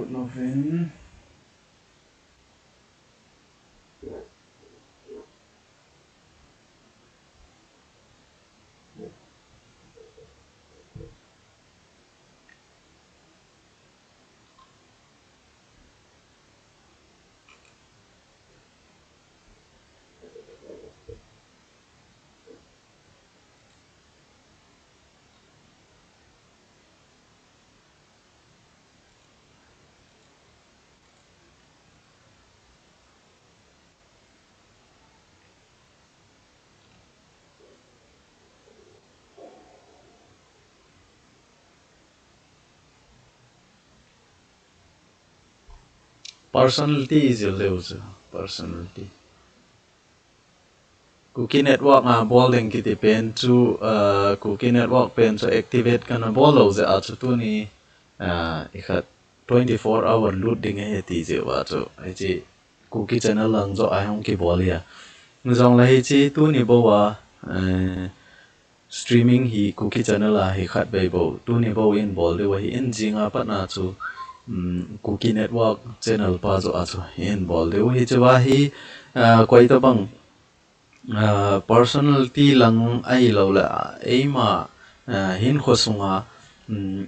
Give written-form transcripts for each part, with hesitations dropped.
Novin. Personality is a personality. Cookie network bowling kiti pen to cookie network pen to activate kana bolo ze atu tu ni ikat 24-hour load ding he ti je wa to ji cookie channel lang zo ai hong ki bolia ngzong la hi chi tu ni bo wa streaming hi cookie channel la hi khat bei bo tu ni bo in bol de wa hi in jinga pa na chu cookie network channel pa zo atu in bol de wa hi chu wa hi koi to bang personality lang ai lo la ema hin khosunga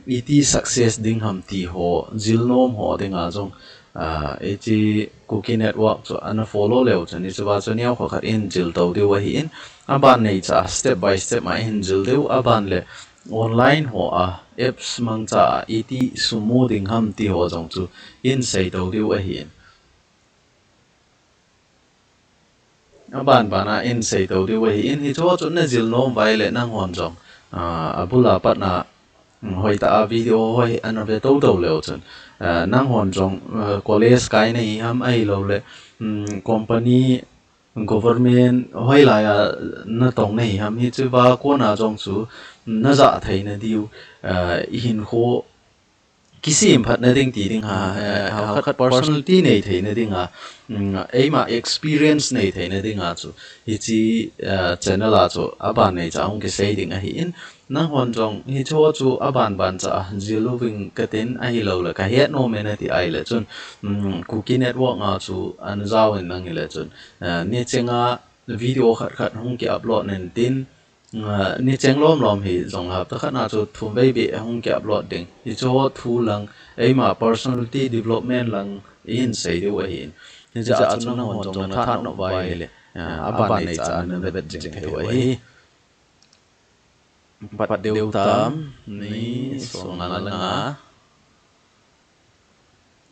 iti success ding ham ti ho zilnom ho dinga jong eti cookie network so ana follow leo chani chuwa chania kho khat in jil to de wa hi in aban nei cha step by step ma in jil de aban le online ho apps mang cha iti sumo ding ham ti ho jong chu in sei to de wa hi in aban bana in sei to de wa hi in hi cho chun na jil nom vai le nang hon jong abula pat na hoi ta video hoi an ve to to leo chun nang hon jong college kai nei ham ai lo le company government hoi la ya na tong nei ham hi chu ba ko na jong chu na za thei na diu hin kho kisim phat na ding ti ding ha khat personality nei thei na ding ema experience nei thei na ding chu hi chi channel a chu aban nei cha ong ke sei ding a hi in nang hon jong hi cho chu aban ban cha ziloving katen a hi lo la ka het no me na ti ai le chun cookie network nga chu an zaw in nang le chun ni chenga video khat khat hong ki upload nen tin ni cheng lom lom hi zong hap ta khana chu thu bei be hong ki upload ding hi cho thu lang ema personality development lang in sei de wa hin ni cha chu nang hon jong na that no vai le aban nei cha na bet jing the wa hi pat deu tam ni song na nga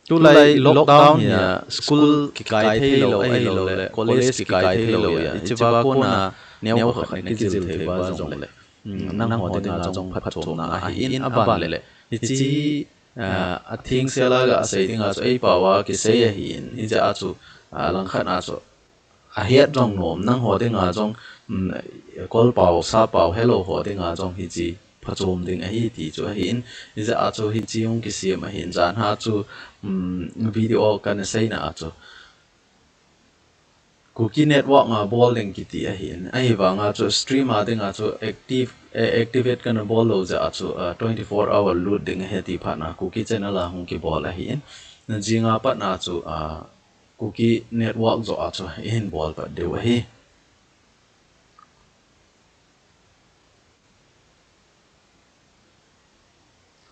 tu lai lockdown ya school ki kai thei lo ai lo le college ki kai thei lo ya ichiba ko na neo kha ni ki jil thei ba jong le nang ho de na jong phat chom na hi in aban le ichi a thing sela ga sei dinga chu ei pawa ki sei a hi in i ja chu lang khat na chu a hiat jong nom nang ho de nga jong kol pau sa pau hello ho de nga jong hi chi phachom ding a hi ti chu hi in i ja chu hi chi ong ki siam a hin jan ha chu video kan sei na chu cookie network nga bowling ki ti a hin ai wa nga chu stream a ding a chu activate kan bol lo ja chu 24-hour load ding he ti pha na cookie channel a hung ki bol a hin na jinga pa na chu cookie network zo a chu in bol pa de wa hi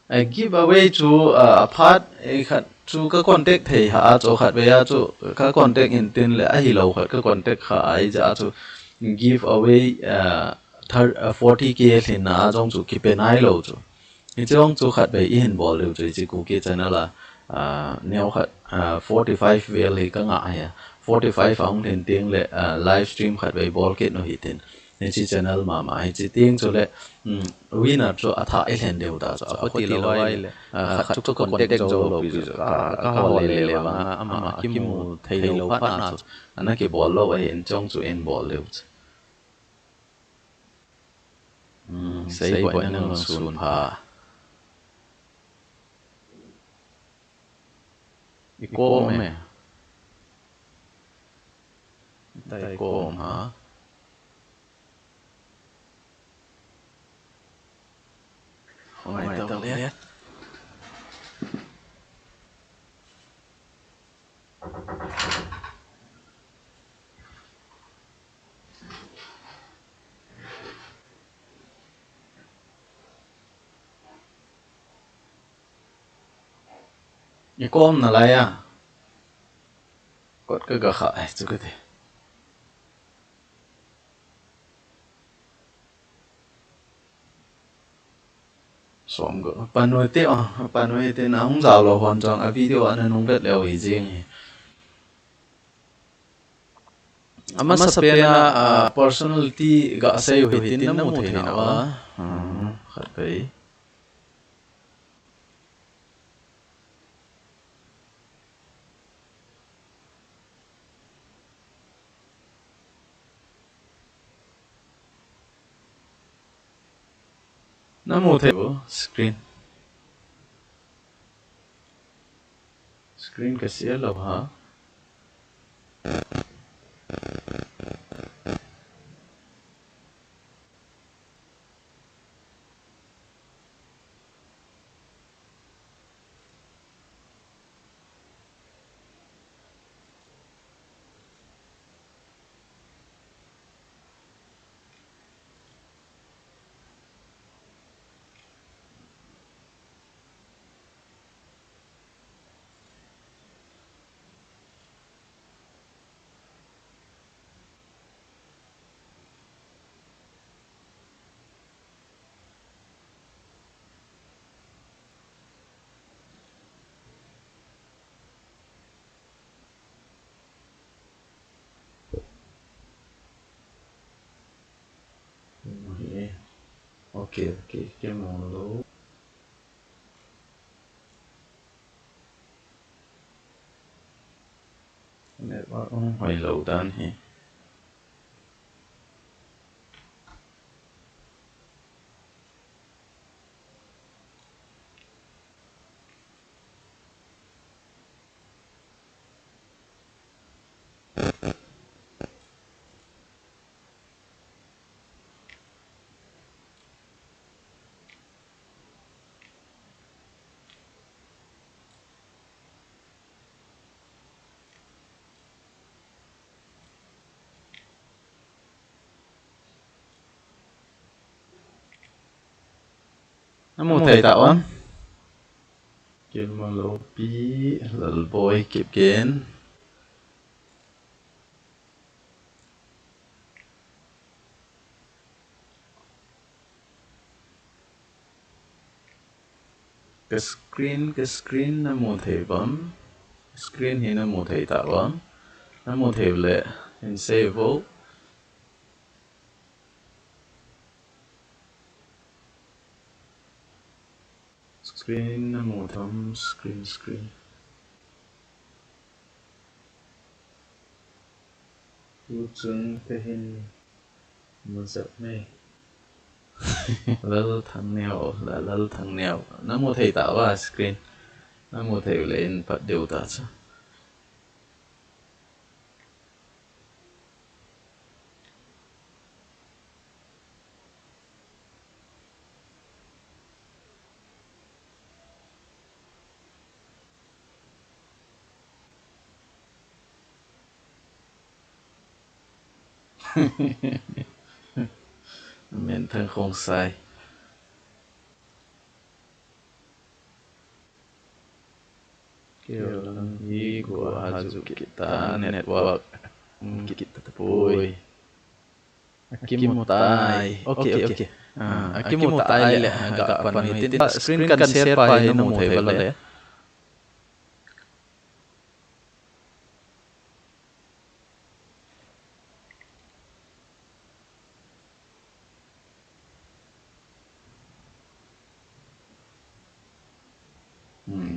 I give away to apart khat chu ka contact thei ha chu khat ve chu ka contact in tin le a hi lo khat ka contact kha ai ja chu give away 40k thin na jong chu ki pe nai lo chu ni chong chu khat ve in bol lu chu chi ku ke channel la neo khat 45 vel hi ka nga ya 45 ong thin ting le live stream khat ve bol ke no hi tin nên chỉ channel mà hay chỉ tiếng cho lệ winner cho atha island đều ta cho có tỷ lệ là khát chúc contact cho lo bây giờ cả họ lệ lệ mà ama kim mu thấy lâu phát na cho anh cái ball lo hiện trong cho en ball đều sei quậy năng sun pa cô mẹ tay cô hả Ngoài tao biết cái com là lại à cột cái gà khải chú cái thế xóm gỡ panuôi tê à panuôi tê nào không giàu là hoàn toàn à video anh không biết leo gì riêng ama sa pena personality ga sayo hitin na mo the na wa khat kai na mo the screen kasi alaw ha okay cái món lố nè bảo ông hỏi lẩu tan hi nó một thầy tạo á kiếm mà lô pi lẩu bôi kịp kiến cái screen nó một thầy bấm screen thì nó một thầy tạo bấm nó một thầy lệ hình save vô screen nó một thấm screen lưu trưng cái hình một giật này lỡ thằng nèo nó một thầy tạo ra screen nó một thầy lên bắt điều ta chứ mình thân không sai kêu lang hi của Hazu kita network kita tepui Akimutai okay Akimutai le agak panitin screen kan share pa no mo the bala le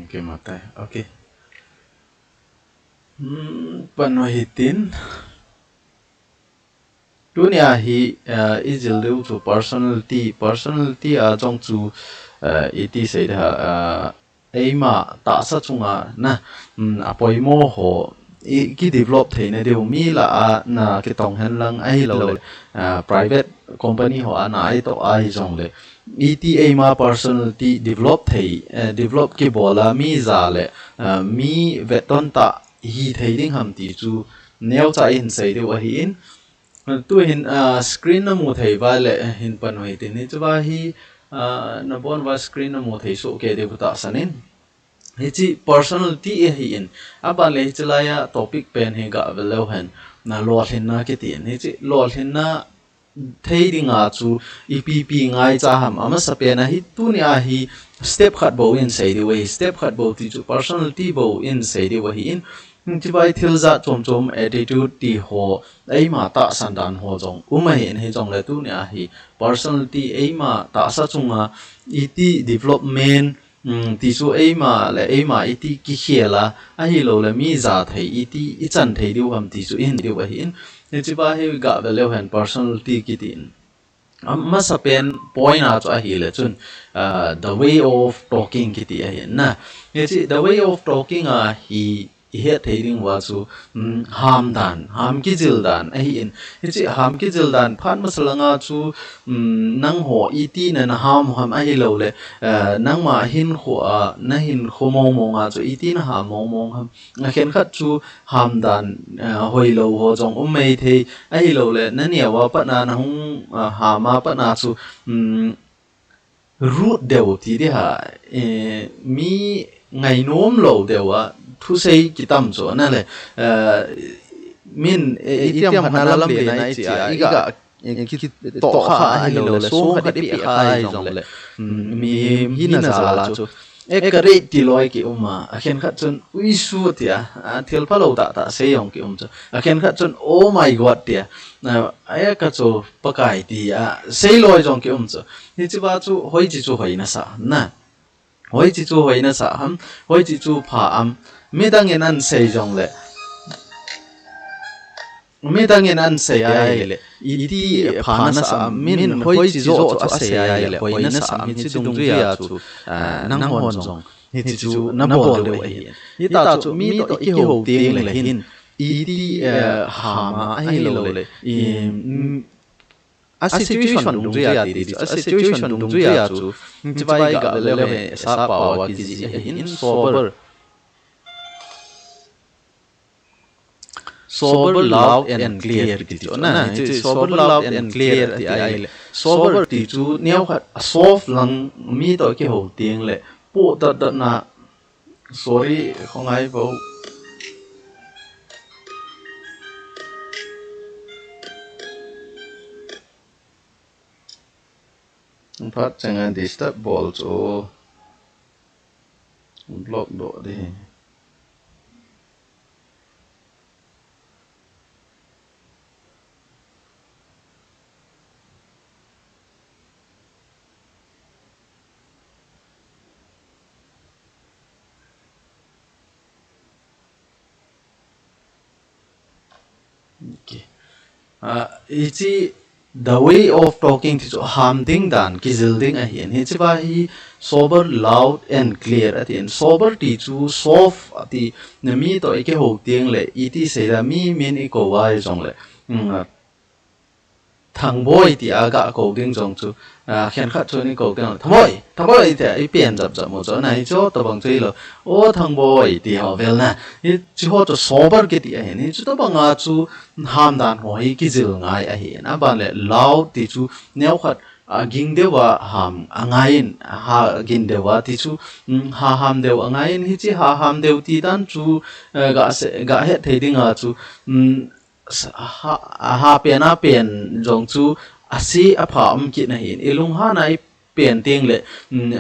Akimutai okay panuhitin dunia hi izil lưu to personality a trong chu iti sei da eima ta sa chunga na apoi mo ho ki develop theina deu mi la na ki tong han lang ai lo private company ho ana ai to ai jong le ETA ma personality develop ki bola mi za le mi veton ta hi theiding ham ti chu neo cha in sei deu a hi in tu hin screen na mu thei va le hin pan hoi tin ni chuwa hi na bon va screen na mu thei so ke de ta sanin hi chi personality hi in aban le chalaya topic pen he ga velo hen na lo hin na ke tin hi chi lo hin na thei dinga chu EPP ngai cha ham ama sapena hi tu ni a hi step khat bo in sei di we step khat bo ti chu personality bo in sei di wa hi in ti bai thil za chom chom attitude ti ho ei ma ta san dan ho jong umai in he jong le tu ni a hi personality ei ma ta sa chunga iti development ti chu ei ma iti ki khiala a hi lo le mi za thei iti I chan thei diu ham ti chu in diu wa hi in ni chi ba he ga ve le han personality ki tin amma sa pen point a chu a hi le chun the way of talking ki ti a hi na ni chi the way of talking a hi he thei ding wa chu ham ki jil dan a hi in chi ham ki jil dan phan masalanga chu nang ho iti na na ham a hi lo le nang ma hin kho a na hin kho mong a chu iti na ham mong ham a khen khat chu ham dan hoi lo ho jong mei thei a hi lo le na nia wa pa na hung ha ma pa na chu root deu ti di ha mi ngày nôm lo deu a thu sei ki tam cho na le min itiam phana lam le nai chi a iga ki to kha hi lo le so kha di pi khai jong le mi hi na za la chu ekare ti loi ki uma a khen khat chun ui su tia thil pha lo ta se yong ki chu a khen khat chun oh my god tia aya ka chu pakai ti a sei loi jong ki chu ni chi ba chu hoi chi chu hoi na sa na hoi chi chu hoi na sa ham hoi chi chu pha am medang en an sei jong le medang en an sei ai le iti phana sa min hoi chi zo chu a sei ai le hoi na sa mi chi dung ju ya chu nang hon jong hi chi chu na bol le ai hi ta chu mi to ki ho tieng le hin iti ha ma ai lo le a situation dung ju ya ti a situation dung ju ya chu chi bai ga le le sa pa wa ki ji hin sober loud and clear ti chu na chi sober loud and clear ti ai le sober ti chu neu khat soft lang mi to ki ho tieng le po ta na sorry không ai bo phát chẳng disturb ball chu block do đi ichi the way of talking ti chu ham ding dan ki zil ding a hian hi chiba hi sober loud and clear atin sober ti chu soft ati na mi to ike ho tieng le iti se da mi min I ko wai jong le thằng boy thì aga cầu kinh giống chú khen khát cho nên cầu kinh thằng boy thì ấy biển dập một chỗ này chỗ tao bằng chơi là ô thằng boy thì họ về nè chú họ cho số bao cái thì ấy nè chú tao bằng chú ham đàn hỏi cái gì ngay ấy nè bạn lẽ lao thì chú nếu khát ging dewa ham angain ging dewa thì chú ham dewa angain hi chi ham dewa thì dan chú ga hết thấy đi chú ha pen jong chu asi apham ki na hin ilung ha nai pen tieng le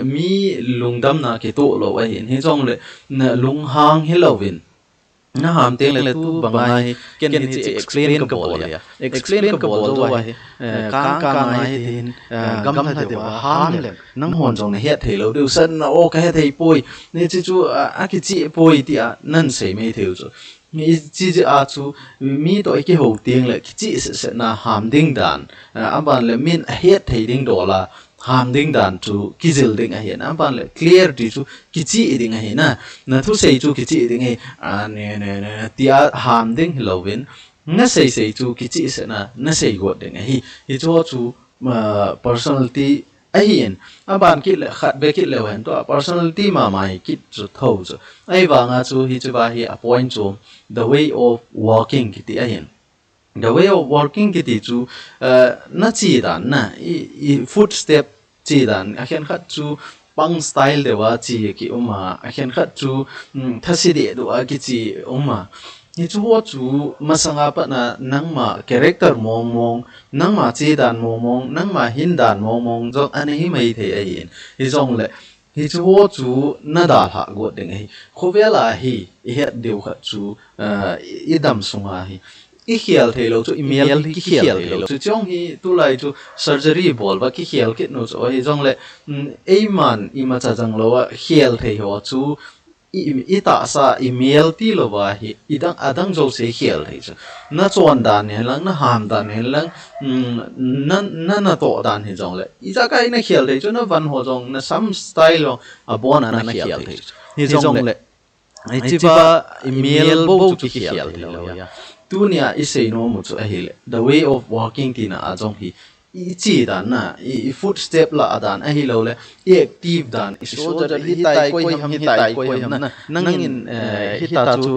mi lungdam na ki to lo a hin hi jong le lung hang hi lovin na ham tieng le tu bangai ken hi chi explain ka bol ya explain ka bol do wa ka ngai tin gam tha de wa ham le nang hon jong na het thei lo du san na o ka het thei poi ne chi chu a ki chi poi ti a nan sei me theu chu mi chi a chu mi to ki ho tieng le ki chi se na ham ding dan aban le min a het thei ding do la ham ding dan chu ki zil ding a hian aban le clear ti chu ki chi ding a hi na thu sei chu ki chi ding he ne ti a ham ding lovin na sei chu ki chi se na sei go ding a hi chu personality a hian aban ki le khat be ki le wen to personality ma mai ki chu tho chu ai wanga chu hi chu ba hi a point chu the way of walking ki ti a hian the way of walking ki ti chu na chi dan na I footstep chi dan a khen khat chu pang style dewa chi ki uma khen khat chu thasi de do a ki chi uma ni chu ho chu masanga pa na nangma character mong nangma chi dan mong nangma hin dan mong jong ani hi mai the a hin hi jong le hi chu ho chu na da ha go ding hi khowela hi he deu khat chu idam sunga hi ki khial thelo chu email ki khial thelo chu chong hi tu lai chu surgery bol ba ki khial kit no chu hi jong le eiman ima cha jang lo wa khial thei ho chu ita sa email ti lo wa hi idang adang jo se khial thei chu na chon dan ne lang na ham dan ne lang na to dan hi jong le ija kai na khial thei chu na van ho jong na some style lo abon na khial thei hi jong le ai chi ba email bo chu ki khial thei lo ya tunia isei no mu chu a hi le the way of walking tina a jong hi i chi dan na i footstep la adan a hi lo le i active dan i so ja hi tai koi ham hi tai koi ham na nang in hi ta chu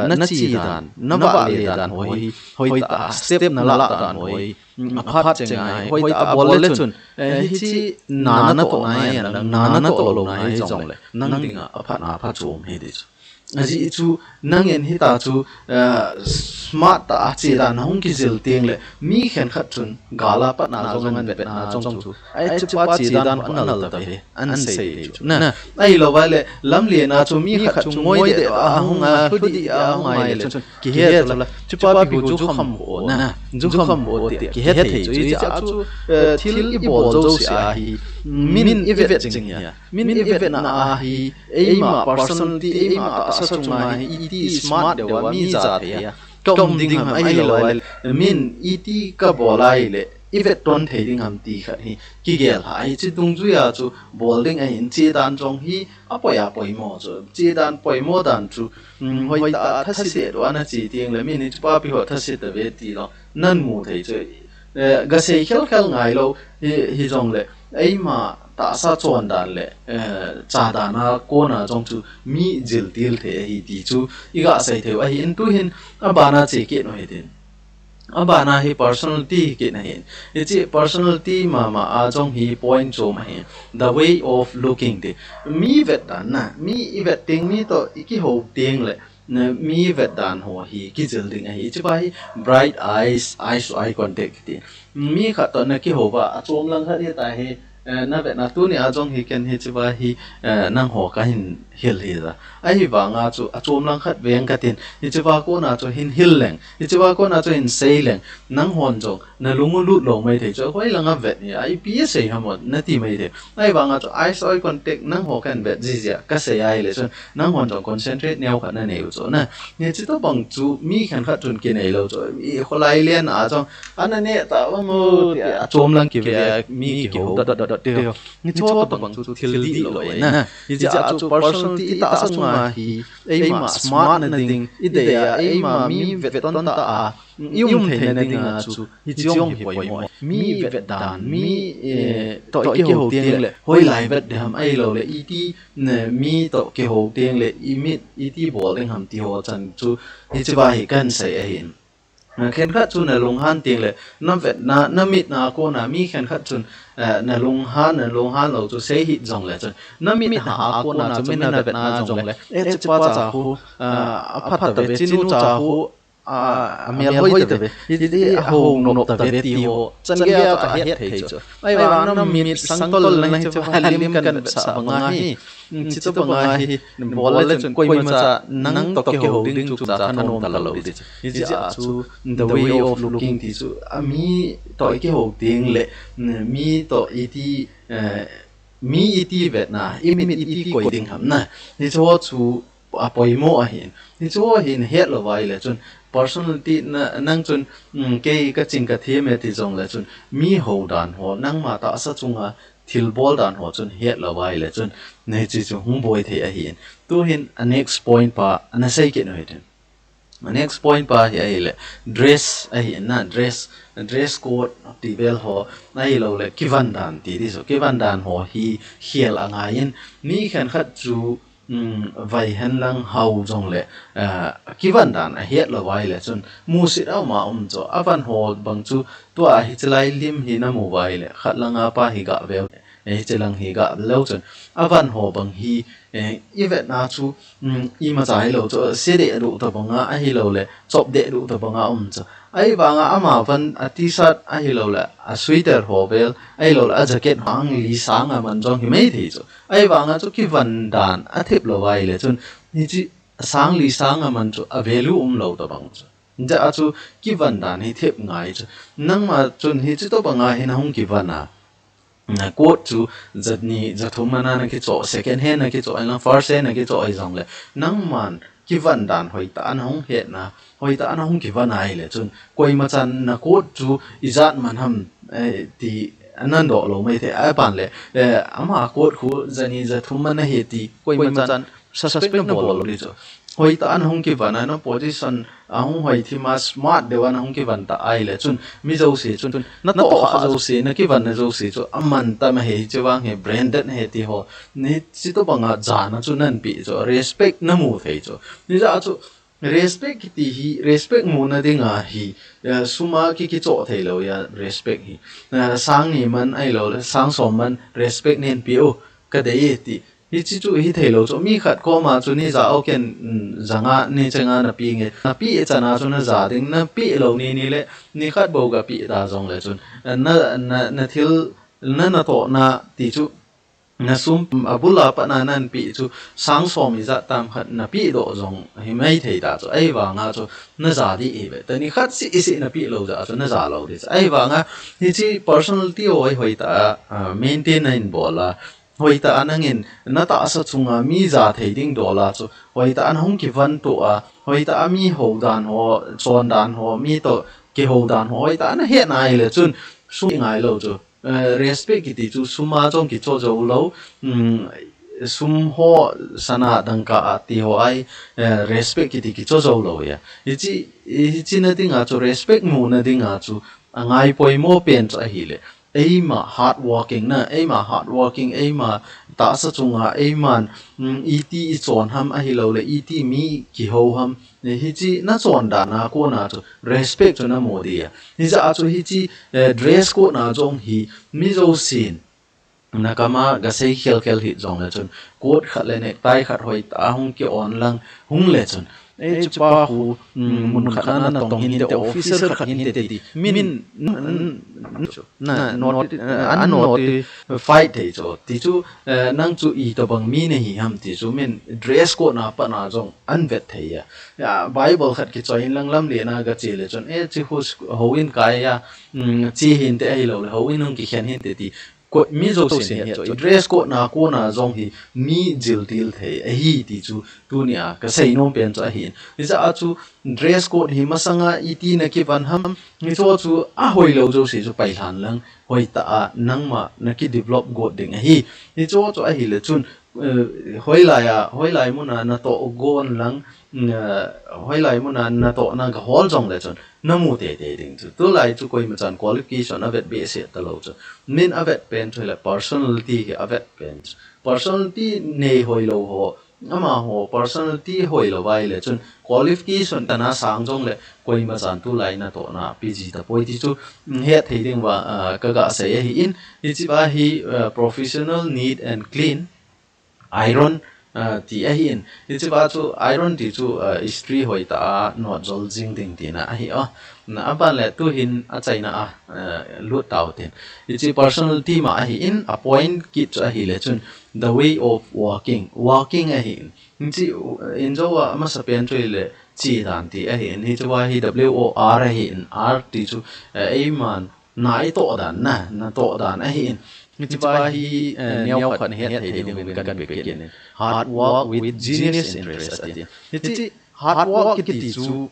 na chi dan na ba le dan hoi ta step na la dan hoi phat chengai hoi ta bol le chun hi chi na to ngai na to lo ngai jong le nang dinga a phat chom he de aji chu nangen hi ta chu smart ta chi dan hong ki zil ting le mi khen khat chun gala pa na jong an bet na jong chu ai chu pa chi dan an nal ta be an sei chu na ai lo ba le lam le na chu mi khat chu ngoi de a hong a hudi a hong ai le chun ki he la chu pa bi chu kham ho na chu kham ho ti ki he thei chu ja chu thil i bol zo si a hi min i vet jing ya min i vet na a hi ei ma personality ei ma sa chunga hi it smart de wa mi za the ya kom ding ham ai lo min it ka bolai le ivet ton thei ding ham ti khat hi ki gel hai chi tung ju ya chu bowling a hin che dan jong hi apoya poi mo chu che dan poi mo dan chu hoi ta tha si de wa na chi ting le min ni pa pi ho tha si de ve ti lo nan mu thei chu ga sei khel khel ngai lo hi jong le ai ma ta sa chon dan le cha da na ko na jong chu mi jil til the hi ti chu iga sai the a hi in tu hin abana che ke no hedin abana hi personality ke na hin chi personality ma a jong hi point chom hi the way of looking de mi vet dan na mi vet ting mi to iki ho ting le mi vet dan ho hi ki jil ding hi chi ba hi bright eyes to eye contact ti mi kha to na ki ho ba chom lang kha hi ta hi na vet na tu ni a jong hi ken hi chi ba hi nang ho ka hin hil hi da ai wa nga chu a chom lang khat veng ka tin hi chi ba ko na chu hin hil leng hi chi ba ko na chu hin sei leng nang hon jong na lungu lut lo mai thei chu hoi lang a vet ni ai pi sei hamot na ti mai the ai wa nga chu eyes eye contact nang ho kan vet ji ja ka sei ai le chu nang hon jong concentrate neu kha na neu chu na ni chi to bang chu mi khan khat chun ke nei lo chu i kholai len a jong an ne ta wa mo a chom lang ki ve mi ki ho tiêu ni cho to bang chu thil di lo na hi ja chu personality ta sa chunga hi ei ma smart na ding i de ya ei ma mi vet ton ta a yum the na ding a chu hi chiong hi poi mo mi vet dan mi to ki ho tieng le hoi lai vet de ham ai lo le i ti mi to ki ho tieng le i mit i ti bol ding ham ti ho chan chu hi chi ba hi kan sai a hin khen khat chun na lung han tieng le na vet na mit na ko na mi khen khat chun na lung han lo chu sei hi jong le chun na mit ha ko na chu min na vet na jong le e chi pa cha hu a phat ta ve chin cha hu a mel hoi ta ve hi ho no ta ve ti ho chan ge ta het thei chu ai wa na mit sang tol lang chu halim kan sa banga hi chi to banga hi bol le chun koi ma cha nang to ke ho ding chu cha than nom ta lo di hi ja chu the way of looking ti chu a mi to ke ho ding le mi to iti mi iti vet na imit iti koi ding ham na hi chu chu a poi mo a hin hi chu hin het lo vai le chun personality na nang chun ke ka ching ka the me ti jong le chun mi ho dan ho nang ma ta sa chunga thil bol dan ho chun het lo vai le chun nei chi chu hung boi the a hin tu hin a next point pa ana sei ke no hin next point pa hi ai le dress a hin na dress code ti bel ho ai lo le kivan dan ti ri so kivan dan ho hi hiel anga in mi khan khat chu vai han lang hau jong le kivan dan a het lo vai le chun mu sit au ma cho avan hol bang chu to a hi chlai lim hi na mu vai le khat langa pa hi ga ve chỉ lang hi ga lâu chun avan ho bang hi event na chu ima chai lo cho se de ru ta banga a hi lo le chop de ru ta banga cho ai wanga ama van a t-shirt a hi lo le a sweater ho bel ai lo a jacket hang li sang a man jong hi mai thi cho ai wanga chu ki van dan a thep lo wai le chun ni chi sang li sang a man chu a value lo ta bang cho ja a chu ki van dan hi thep ngai cho nang ma chun hi chi to banga hi na hung ki van a quote chu zatni zathumana na ki cho second hand na ki cho ang first hand na ki cho ai jong le nang man ki van dan hoi ta an hong he na hoi ta an hong ki van ai le chun koi ma chan na quote chu izat man ham ti anan do lo mai the a pan le ama quote khu zani zathumana he ti koi ma chan suspect na bol li cho hoi ta an hong ki van na position ahong hoi thi ma smart dewan hong ki van ta ai le chun mi zo se chun na to ha zo se na ki van na zo se chu aman ta ma he chewang he branded he ti ho ni chi to banga ja na chu nan pi cho respect na mu thei cho ni ja chu respect ki ti hi respect mu na dinga hi suma ki cho thei lo ya respect hi sang ni man ai lo sang som man respect nen pi o ka de ti hi chi chu hi thei lo cho mi khat ko ma chu ni za o ken zanga ni chenga na pi nge na pi e chana chu na za ding na pi lo ni le ni khat bo ga pi da jong le chun na thil na to na ti chu na sum abula pa na nan pi chu sang som i za tam khat na pi do jong hi mai thei da chu ai wa nga chu na za di e be ta ni khat si na pi lo za chu na za lo di ai wa nga hi chi personality hoi ta maintain in bola hoi ta anangin na ta sa chunga mi za thei ding dola chu hoi ta an hong ki van to a hoi ta mi ho dan ho chon dan ho mi to ki ho dan hoi ta na he nai le chun su ngai lo chu respect ki ti chu suma jong ki cho jo lo sum ho sana dang ka ti ho ai respect ki ti ki cho jo lo ya hi chi na ding a chu respect mu na ding a chu angai poi mo pen cha hi le aima hard working na aima hard working aima ta sa chunga aiman et chon ham a hi lo le et mi ki ho ham ne hi chi na chon da na ko na chu respect chu na mo dia ni za chu hi chi dress ko na jong hi mi zo sin nakama ga sei khel hi jong le chun coat khat le ne tai khat hoi ta hung ki on lang hung le chun e chpa hu mun khat na tong hin de officer khat hin te ti min na not an not fight thei cho ti chu nang chu I to bang mi ne hi ham ti chu min dress ko na pa na jong an vet thei ya bible khat ki choin lang lam le na ga che le chon e chi ho in kai ya chi hin te ai lo le ho in hung ki khen hin te ti ko mi zo sin he cho dress ko na zong hi mi jil til the hi ti chu tu nia ka sei no pen cha hin ni za chu dress code hi masanga iti na ki van ham ni cho chu a hoi lo zo si chu pai han lang hoi ta nang ma na ki develop go ding hi ni cho a hi le chun hoi lai mu na to gon lang hoi lai mu na to na ga hol jong le chun na mu te ding chu tu lai chu koi ma chan qualification avet be se ta lo chu min avet pen chu le personality ki avet pen personality ne hoi lo ho ama ho personality hoi lo vai le chun qualification ta na sang jong le koi ma chan tu lai na to na pg ta poi ti chu he thei ding wa ka ga se hi in chi ba hi professional neat and clean iron ti a hin chi ba chu iron ti chu istri hoi ta no jol jing ding ti na hi na ba le tu hin a chaina lu taw tin chi personality ma hi in appoint ki cha hi le chun the way of walking a hin chi in jo wa ma sa pen choi le chi dan ti a hin hi chu wa hi wor a hin r ti chu a man nai to dan na to dan a hin chi ba hi neo khan he thei ding kan be ken hard work with genius interest ati chi hard work ki ti chu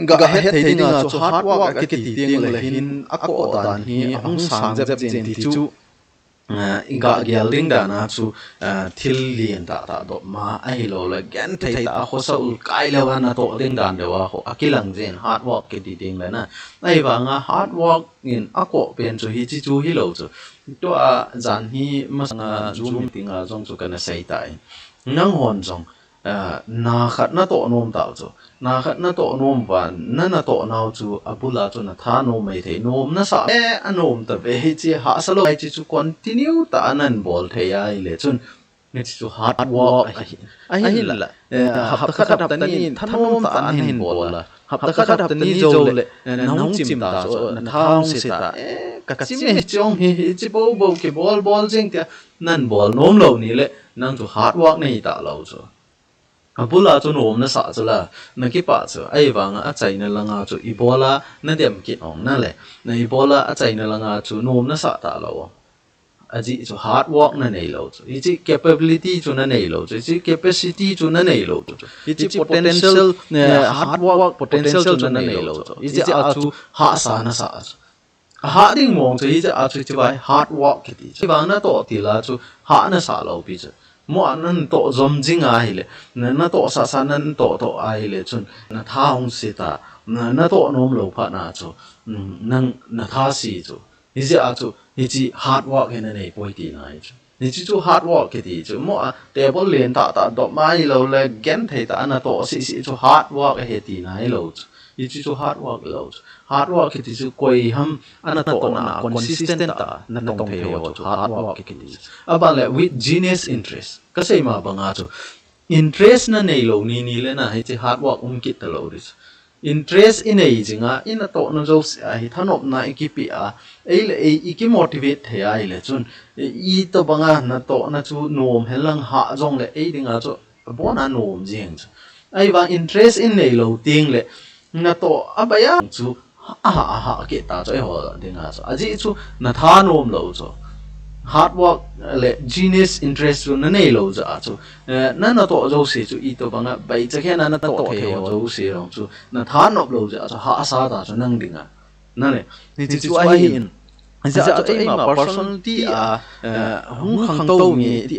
ga he thei ding a chu hard work ki ti tiang le hin a ko dan hi hong sang jep chen ti chu ga gyal ding da na chu thil lien ta do ma ai lo le gan thei ta ho sa ul kai le wa na to ding dan de wa ho akilang zen hard work ki ti ding le na ai wa nga hard work in a ko pen chu hi chi chu hi lo chu to a zan hi ma nga zoom ting a jong chu kana sei tai nang hon jong na khat na to nom ta chu na khat na to nom wa na to nau chu abula chu na tha no mai the nom na sa anom ta ve hi chi ha salo ai chi chu continue ta nan bol the ya le chun nge chi chu hard work a hi la hap ta khat ta ni thanom ta an hin bol la hap ta khat ta ni jo le nong chim ta chu na thang se ta ka chim he chong hi chi bo ke bol jing ta nan bol nom lo ni le nang chu hard work nei ta lo chu abula chu nom na sa chu la na ki pa chu ai wanga a chai na langa chu ibola na dem ki ong na le na ibola a chai na langa chu nom na sa ta lo aji chu hard work na nei lo chu ichi capability chu na nei lo chu ichi capacity chu na nei lo chu ichi potential hard work potential chu na nei lo chu ichi a chu ha sa na sa ha ding mong chu ichi a chu chi bai hard work ki ti chi wang na to ti la chu ha na sa lo pi chu mo nan to zom jing a hi le na to sa nan to ai le chun na tha hong si ta na to nom lo pha na chu nang na tha si chu ichi a chu ichi hard work he na nei poi ti na chu ni chu hard work ki ti chu mo table len ta do mai lo le gen thei ta na to si chu hard work he ti na lo chu ichi chu hard work lo chu hard work ki ti chu koi ham ana to na consistent ta na tong thei ho chu hard work ki ti aba le with genius interest ka sei ma banga chu interest na nei lo ni le na he chi hard work ki ta lo ri interest in ei jinga in a to na jo hi thanop na ikipi a ei le ei ki motivate the ai le chun I to banga na to na chu nom helang ha jong le ei dinga chu bona nom jing chu ai wa interest in nei lo ting le na to abaya chu ha ke ta choi ho dinga chu aji chu na tha nom lo chu hard work le genius interest chu na nei lo ja chu na to jo se chu I to banga bai cha khe na to he ho jo se rong chu na tha nop lo ja chu ha sa ta chu nang dinga na le ni chu ai in ja cho ai ma personality hung khang to nge ti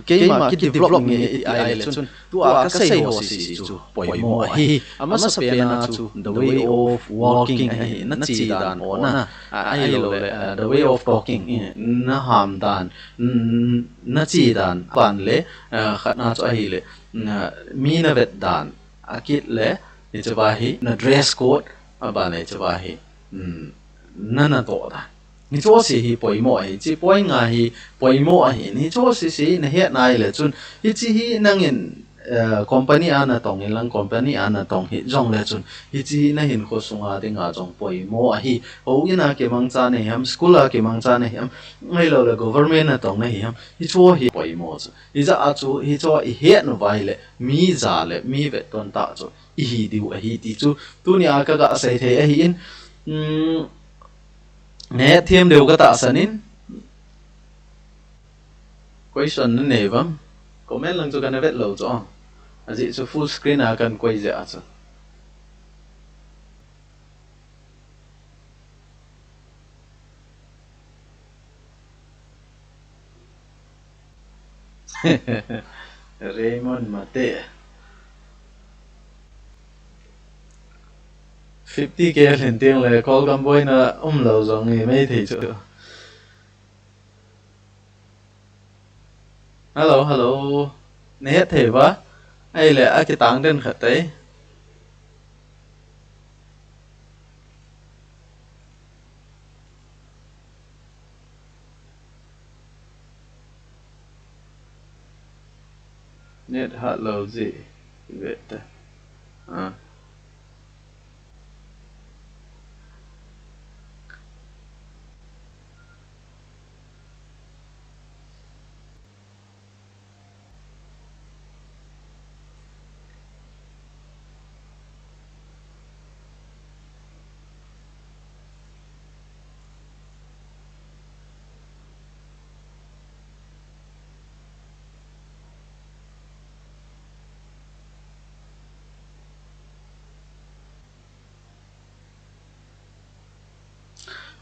ke ma ki develop nge ti ai le chun tu ka sei ho si chu poi mo hi ama sa pe na chu the way of walking na chi dan o na ai lo le the way of talking na ham dan na chi dan pan le khat na chu ai le mi na vet dan akit le ni chu ba hi na dress code aba ne chu ba hi na to da ni cho si hi poi mo hi chi poi nga hi poi mo hi ni cho si na he nai le chun hi chi hi nang in company ana tong in lang company ana tong hi jong le chun hi chi na hin kho sunga dinga jong poi mo hi o ina ke mang cha ne ham school a ke mang cha ne ham ngai lo le government na tong ne ham hi cho hi poi mo chu hi za a chu hi cho I he no vai le mi za le mi ve ton ta chu I hi diu a hi ti chu tu ni a ka ga sai the a hi in nè thêm đều cái tạ sẵn in question nó nề vâng comment lần cho cái này vết lâu cho gì cho full screen à cần quay dạ cho Raymond Mate 50k lên tiếng là call cầm bôi na lâu rồi nghề mấy thì chứ hello nè thế ba ai là cái tảng trên khát đấy nè hello gì vậy ta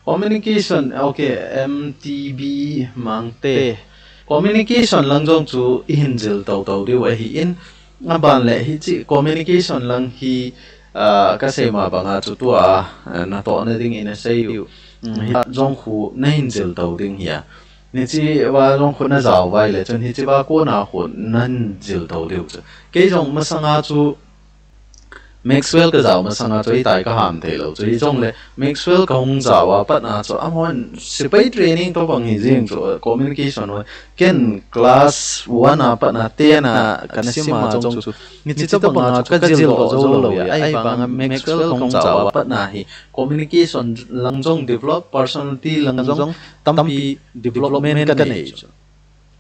communication okay MTB mangte communication lang jong chu injil to di wa hi in ngaban le hi chi communication lang hi ka se ma banga chu tua na to na ding in a say yu hi jong khu na injil to ding ya ni chi wa rong khun na zaw vai le chun hi chi ba ko na khun nan jil tho deu chu ke jong ma sanga chu Maxwell cái dạo mà sang cho tại cái hàm thể lâu cho trong lệ Maxwell cái hung dạo à bắt na cho am hoan speed training to bằng riêng cho communication rồi ken class 1 à bắt na ten à cái sim mà trong chu ni chỉ to bằng cái jil lo zo lo ya ai bằng Maxwell cái hung dạo à bắt na hi communication lang trong develop personality lang trong tâm pi development cái này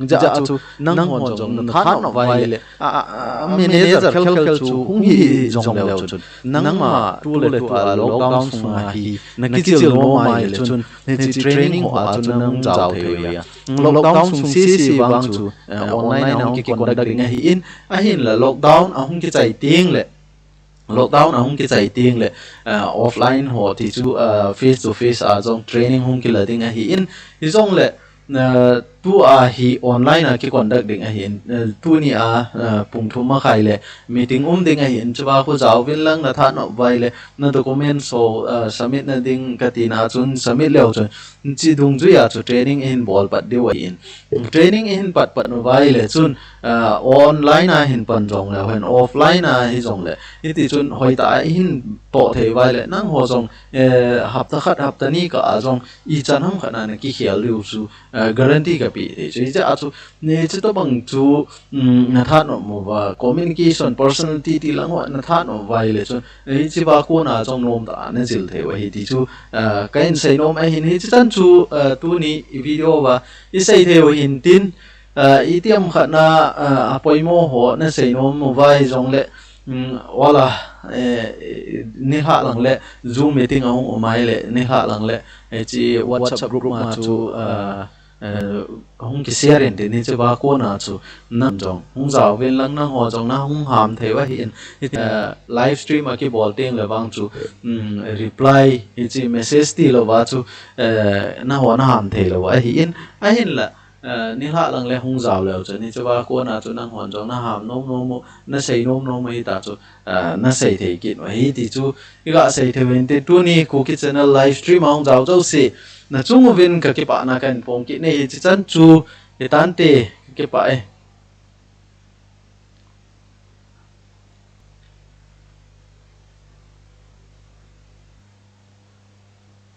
dạ chú năng hoàn trong thắt nó vai lệ manager khel chú hung hi trong leo chun năng mà tu lệ tu lockdown sung hi na kichil no mai lệ chun ne chi training ho chun năng jaw thei ya lockdown sung si wang chu online na ki conduct ding hi in a hin là lockdown a hung ki chai ting lệ lockdown a hung ki chai ting lệ offline ho ti chu face to face a jong training hung ki la ding hi in hi jong lệ tu hi online a ki conduct ding a hin tu ni a pung thuma khai le meeting ding a hin chuba ko jaw vin lang na tha no vai le na document so submit na ding ka ti na chun submit leo chun chi dung ju ya chu training in ball pat de wa in training in pat no vai le chun online a hin pan jong le when offline a hi jong le ti chun hoi ta hin to thei vai le nang ho jong hapta khat hapta ni ka a jong I chan ham khana na ki khial liu chu guarantee ka pi de chu ja chu ne chu to bang chu na tha no mo wa communication personality ti lang wa na tha no vai le chu ei chi ba ko na jong nom ta na jil the wa hi ti chu kain sei nom a hin hi chan chu tu ni video wa I sei the wa hin tin I tiam khana apoimo ho na sei nom mo vai jong le wala ni ha lang le zoom meeting ahong umai le ni ha lang le chi WhatsApp group ma chu hong ki share in ni chu ba ko na chu nam jong hong zaw ven lang na ho jong na hong ham the wa hin live stream a ki bol teng le wang chu reply chi message ti lo wa chu na ho na ham the lo wa hin a hin la ni ha lang le hung zaw le chu ni chu ba ko na chu nang hon jong na ham nom nom na sei nom nom mai ta chu na sei thei kin wa hi ti chu ga sei the wen te tu ni ku ki channel live stream hong zaw zo si na chung vin ka ki pa na kan pong ki nei chi chan chu e tan te ki pa